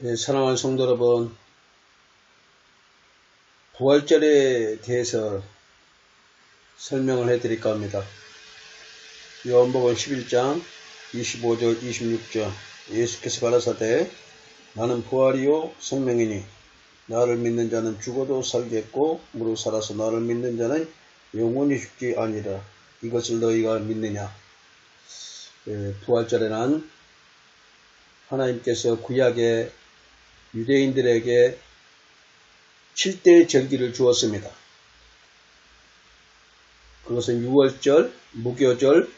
네, 사랑하는 성도 여러분, 부활절에 대해서 설명을 해드릴까 합니다. 요한복음 11장 25절 26절 예수께서 가라사대 나는 부활이요 생명이니 나를 믿는 자는 죽어도 살겠고 무릇 살아서 나를 믿는 자는 영원히 죽지 아니라 이것을 너희가 믿느냐. 부활절에는 하나님께서 구약의 유대인들에게 7대의 절기를 주었습니다. 그것은 유월절, 무교절,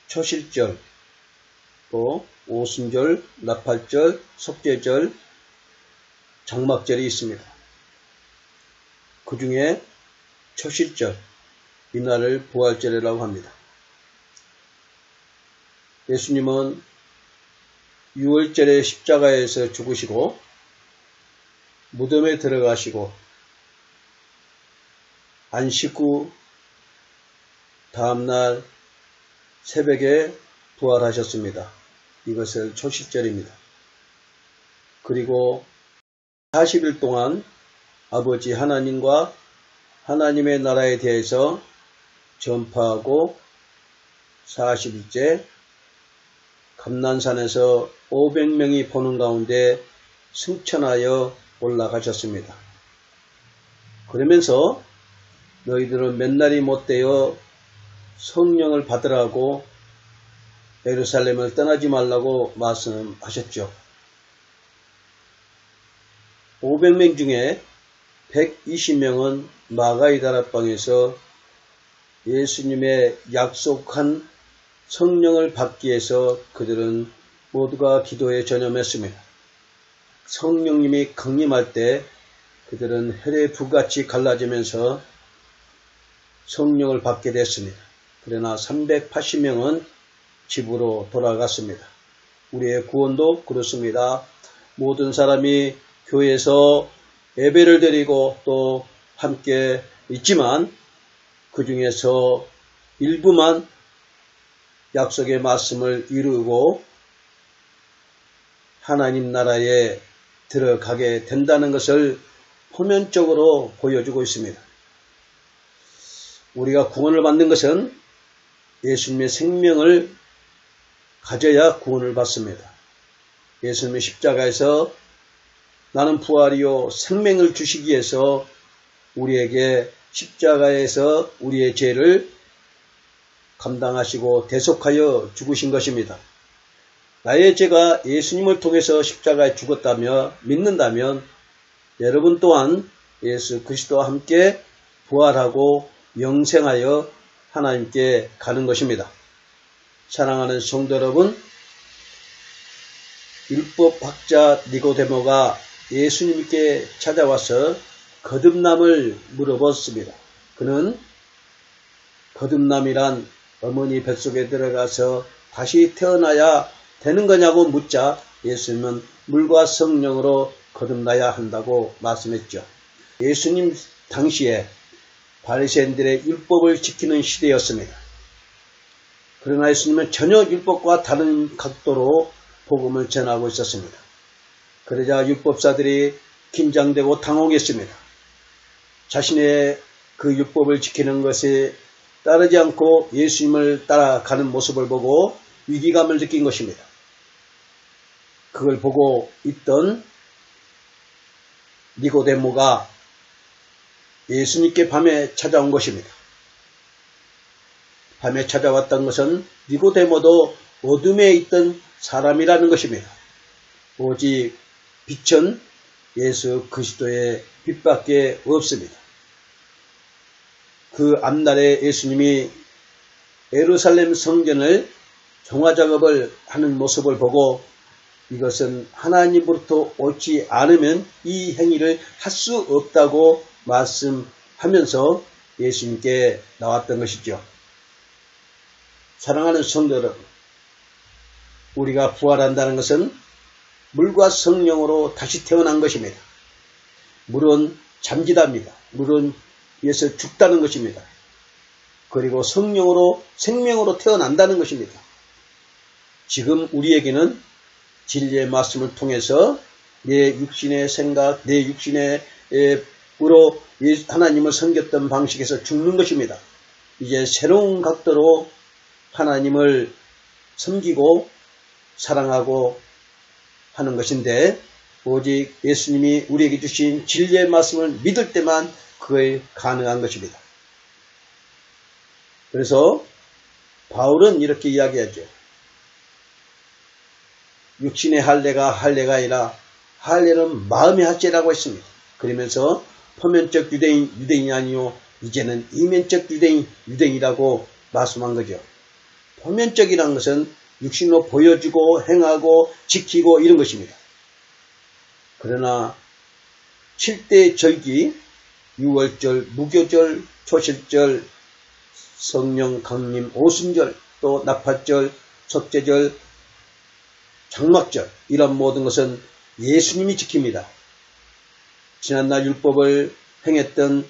초실절, 또 오순절, 나팔절, 속죄절, 장막절이 있습니다. 그 중에 초실절, 이날을 부활절이라고 합니다. 예수님은 유월절에 십자가에서 죽으시고 무덤에 들어가시고 안식 후 다음날 새벽에 부활하셨습니다. 이것을 초실절입니다. 그리고 40일 동안 아버지 하나님과 하나님의 나라에 대해서 전파하고 40일째 감난산에서 500명이 보는 가운데 승천하여 올라가셨습니다. 그러면서 너희들은 몇 날이 못되어 성령을 받으라고 예루살렘을 떠나지 말라고 말씀하셨죠. 500명 중에 120명은 마가의 다락방에서 예수님의 약속한 성령을 받기 위해서 그들은 모두가 기도에 전념했습니다. 성령님이 강림할 때 그들은 혈의 불같이 갈라지면서 성령을 받게 됐습니다. 그러나 380명은 집으로 돌아갔습니다. 우리의 구원도 그렇습니다. 모든 사람이 교회에서 예배를 드리고 또 함께 있지만 그 중에서 일부만 약속의 말씀을 이루고 하나님 나라에 들어가게 된다는 것을 표면적으로 보여주고 있습니다. 우리가 구원을 받는 것은 예수님의 생명을 가져야 구원을 받습니다. 예수님의 십자가에서 나는 부활이요 생명을 주시기 위해서 우리에게 십자가에서 우리의 죄를 감당하시고 대속하여 죽으신 것입니다. 나의 죄가 예수님을 통해서 십자가에 죽었다며 믿는다면 여러분 또한 예수 그리스도와 함께 부활하고 영생하여 하나님께 가는 것입니다. 사랑하는 성도 여러분, 율법학자 니고데모가 예수님께 찾아와서 거듭남을 물어봤습니다. 그는 거듭남이란 어머니 뱃속에 들어가서 다시 태어나야 되는 거냐고 묻자 예수님은 물과 성령으로 거듭나야 한다고 말씀했죠. 예수님 당시에 바리새인들의 율법을 지키는 시대였습니다. 그러나 예수님은 전혀 율법과 다른 각도로 복음을 전하고 있었습니다. 그러자 율법사들이 긴장되고 당혹했습니다. 자신의 그 율법을 지키는 것에 따르지 않고 예수님을 따라가는 모습을 보고 위기감을 느낀 것입니다. 그걸 보고 있던 니고데모가 예수님께 밤에 찾아온 것입니다. 밤에 찾아왔던 것은 니고데모도 어둠에 있던 사람이라는 것입니다. 오직 빛은 예수 그리스도의 빛밖에 없습니다. 그 앞날에 예수님이 예루살렘 성전을 정화작업을 하는 모습을 보고 이것은 하나님으로부터 오지 않으면 이 행위를 할 수 없다고 말씀하면서 예수님께 나왔던 것이죠. 사랑하는 성도 여러분, 우리가 부활한다는 것은 물과 성령으로 다시 태어난 것입니다. 물은 잠기답니다. 물은 위에서 죽다는 것입니다. 그리고 성령으로 생명으로 태어난다는 것입니다. 지금 우리에게는 진리의 말씀을 통해서 내 육신의 생각, 내 육신의 으로 하나님을 섬겼던 방식에서 죽는 것입니다. 이제 새로운 각도로 하나님을 섬기고 사랑하고 하는 것인데, 오직 예수님이 우리에게 주신 진리의 말씀을 믿을 때만 그게 가능한 것입니다. 그래서 바울은 이렇게 이야기하죠. 육신의 할례가 할례가 아니라 할례는 마음의 할례라고 했습니다. 그러면서 표면적 유대인이 아니요 이제는 이면적 유대인이라고 말씀한 거죠. 표면적이라는 것은 육신으로 보여주고 행하고 지키고 이런 것입니다. 그러나 7대 절기, 유월절, 무교절, 초실절, 성령 강림, 오순절, 또 나팔절, 속죄절, 장막절, 이런 모든 것은 예수님이 지킵니다. 지난날 율법을 행했던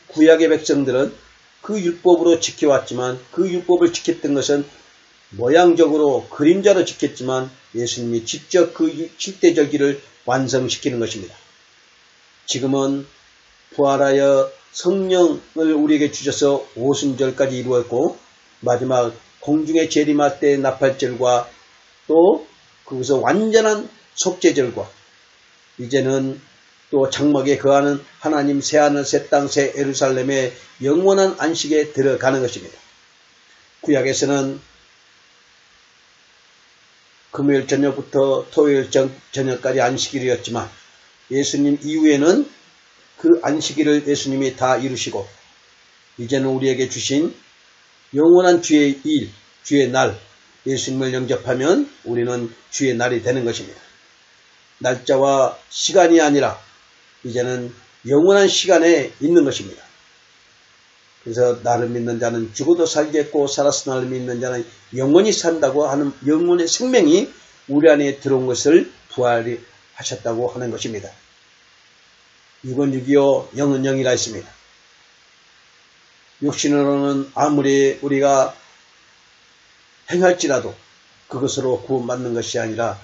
구약의 백성들은 그 율법으로 지켜왔지만, 그 율법을 지켰던 것은 모양적으로 그림자로 지켰지만 예수님이 직접 그 7대 절기를 완성시키는 것입니다. 지금은 부활하여 성령을 우리에게 주셔서 오순절까지 이루었고, 마지막 공중에 재림할 때 나팔절과 또 거기서 완전한 속죄절과, 이제는 또 장막에 거하는 하나님 새하늘 새 땅 새 예루살렘의 영원한 안식에 들어가는 것입니다. 구약에서는 금요일 저녁부터 토요일 저녁까지 안식일이었지만, 예수님 이후에는 그 안식일을 예수님이 다 이루시고, 이제는 우리에게 주신 영원한 주의 일, 주의 날, 예수님을 영접하면 우리는 주의 날이 되는 것입니다. 날짜와 시간이 아니라 이제는 영원한 시간에 있는 것입니다. 그래서 나를 믿는 자는 죽어도 살겠고 살아서 나를 믿는 자는 영원히 산다고 하는 영원의 생명이 우리 안에 들어온 것을 부활하셨다고 하는 것입니다. 6은 6이요 영은 영이라 했습니다. 육신으로는 아무리 우리가 행할지라도 그것으로 구원받는 것이 아니라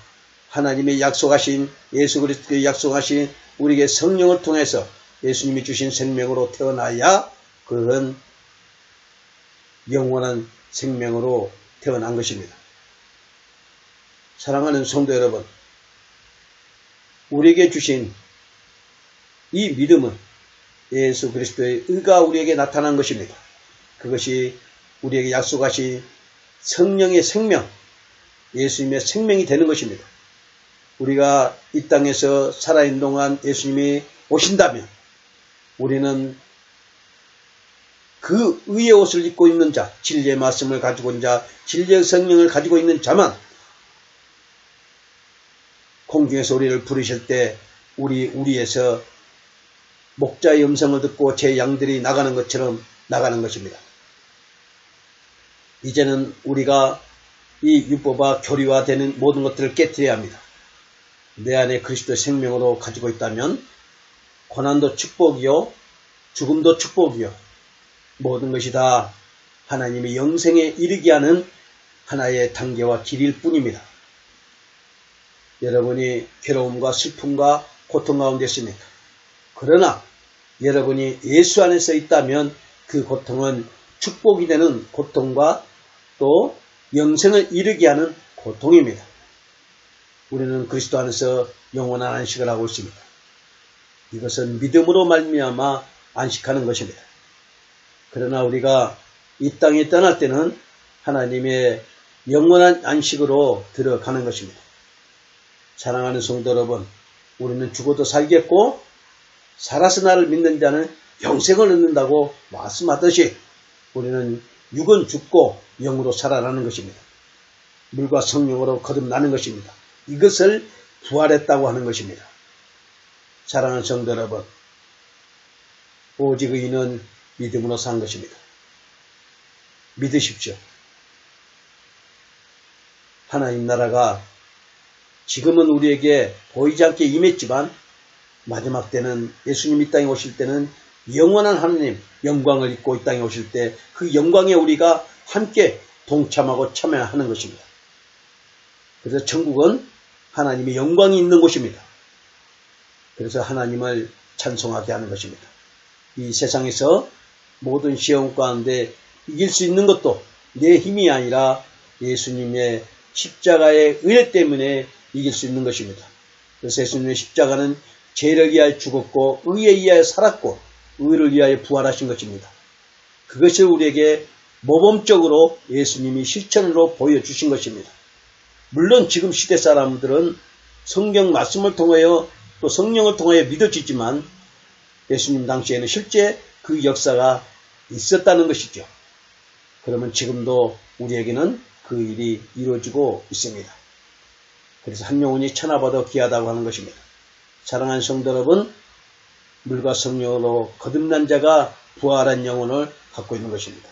하나님의 약속하신, 예수 그리스도의 약속하신 우리에게 성령을 통해서 예수님이 주신 생명으로 태어나야 그건 영원한 생명으로 태어난 것입니다. 사랑하는 성도 여러분, 우리에게 주신 이 믿음은 예수 그리스도의 의가 우리에게 나타난 것입니다. 그것이 우리에게 약속하신 성령의 생명, 예수님의 생명이 되는 것입니다. 우리가 이 땅에서 살아있는 동안 예수님이 오신다면 우리는 그 의의 옷을 입고 있는 자, 진리의 말씀을 가지고 있는 자, 진리의 성령을 가지고 있는 자만 공중에서 우리를 부르실 때 우리에서 목자의 음성을 듣고 제 양들이 나가는 것처럼 나가는 것입니다. 이제는 우리가 이 율법과 교리화되는 모든 것들을 깨뜨려야 합니다. 내 안에 그리스도의 생명으로 가지고 있다면 고난도 축복이요 죽음도 축복이요 모든 것이 다 하나님의 영생에 이르게 하는 하나의 단계와 길일 뿐입니다. 여러분이 괴로움과 슬픔과 고통 가운데 있습니까? 그러나 여러분이 예수 안에서 있다면 그 고통은 축복이 되는 고통과 또 영생을 이루게 하는 고통입니다. 우리는 그리스도 안에서 영원한 안식을 하고 있습니다. 이것은 믿음으로 말미암아 안식하는 것입니다. 그러나 우리가 이 땅에 떠날 때는 하나님의 영원한 안식으로 들어가는 것입니다. 사랑하는 성도 여러분, 우리는 죽어도 살겠고 살아서 나를 믿는 자는 영생을 얻는다고 말씀하듯이 우리는 육은 죽고 영으로 살아나는 것입니다. 물과 성령으로 거듭나는 것입니다. 이것을 부활했다고 하는 것입니다. 사랑하는 성도 여러분, 오직 의인은 믿음으로 산 것입니다. 믿으십시오. 하나님 나라가 지금은 우리에게 보이지 않게 임했지만 마지막 때는 예수님 이 땅에 오실 때는 영원한 하나님 영광을 입고 이 땅에 오실 때 그 영광에 우리가 함께 동참하고 참여하는 것입니다. 그래서 천국은 하나님의 영광이 있는 곳입니다. 그래서 하나님을 찬송하게 하는 것입니다. 이 세상에서 모든 시험 가운데 이길 수 있는 것도 내 힘이 아니라 예수님의 십자가의 은혜 때문에 이길 수 있는 것입니다. 그래서 예수님의 십자가는 죄를 위하여 죽었고 의에 의하여 살았고 의를 위하여 부활하신 것입니다. 그것을 우리에게 모범적으로 예수님이 실천으로 보여주신 것입니다. 물론 지금 시대 사람들은 성경 말씀을 통하여 또 성령을 통하여 믿어지지만 예수님 당시에는 실제 그 역사가 있었다는 것이죠. 그러면 지금도 우리에게는 그 일이 이루어지고 있습니다. 그래서 한 영혼이 천하보다 귀하다고 하는 것입니다. 사랑하는 성도 여러분, 물과 성령으로 거듭난 자가 부활한 영혼을 갖고 있는 것입니다.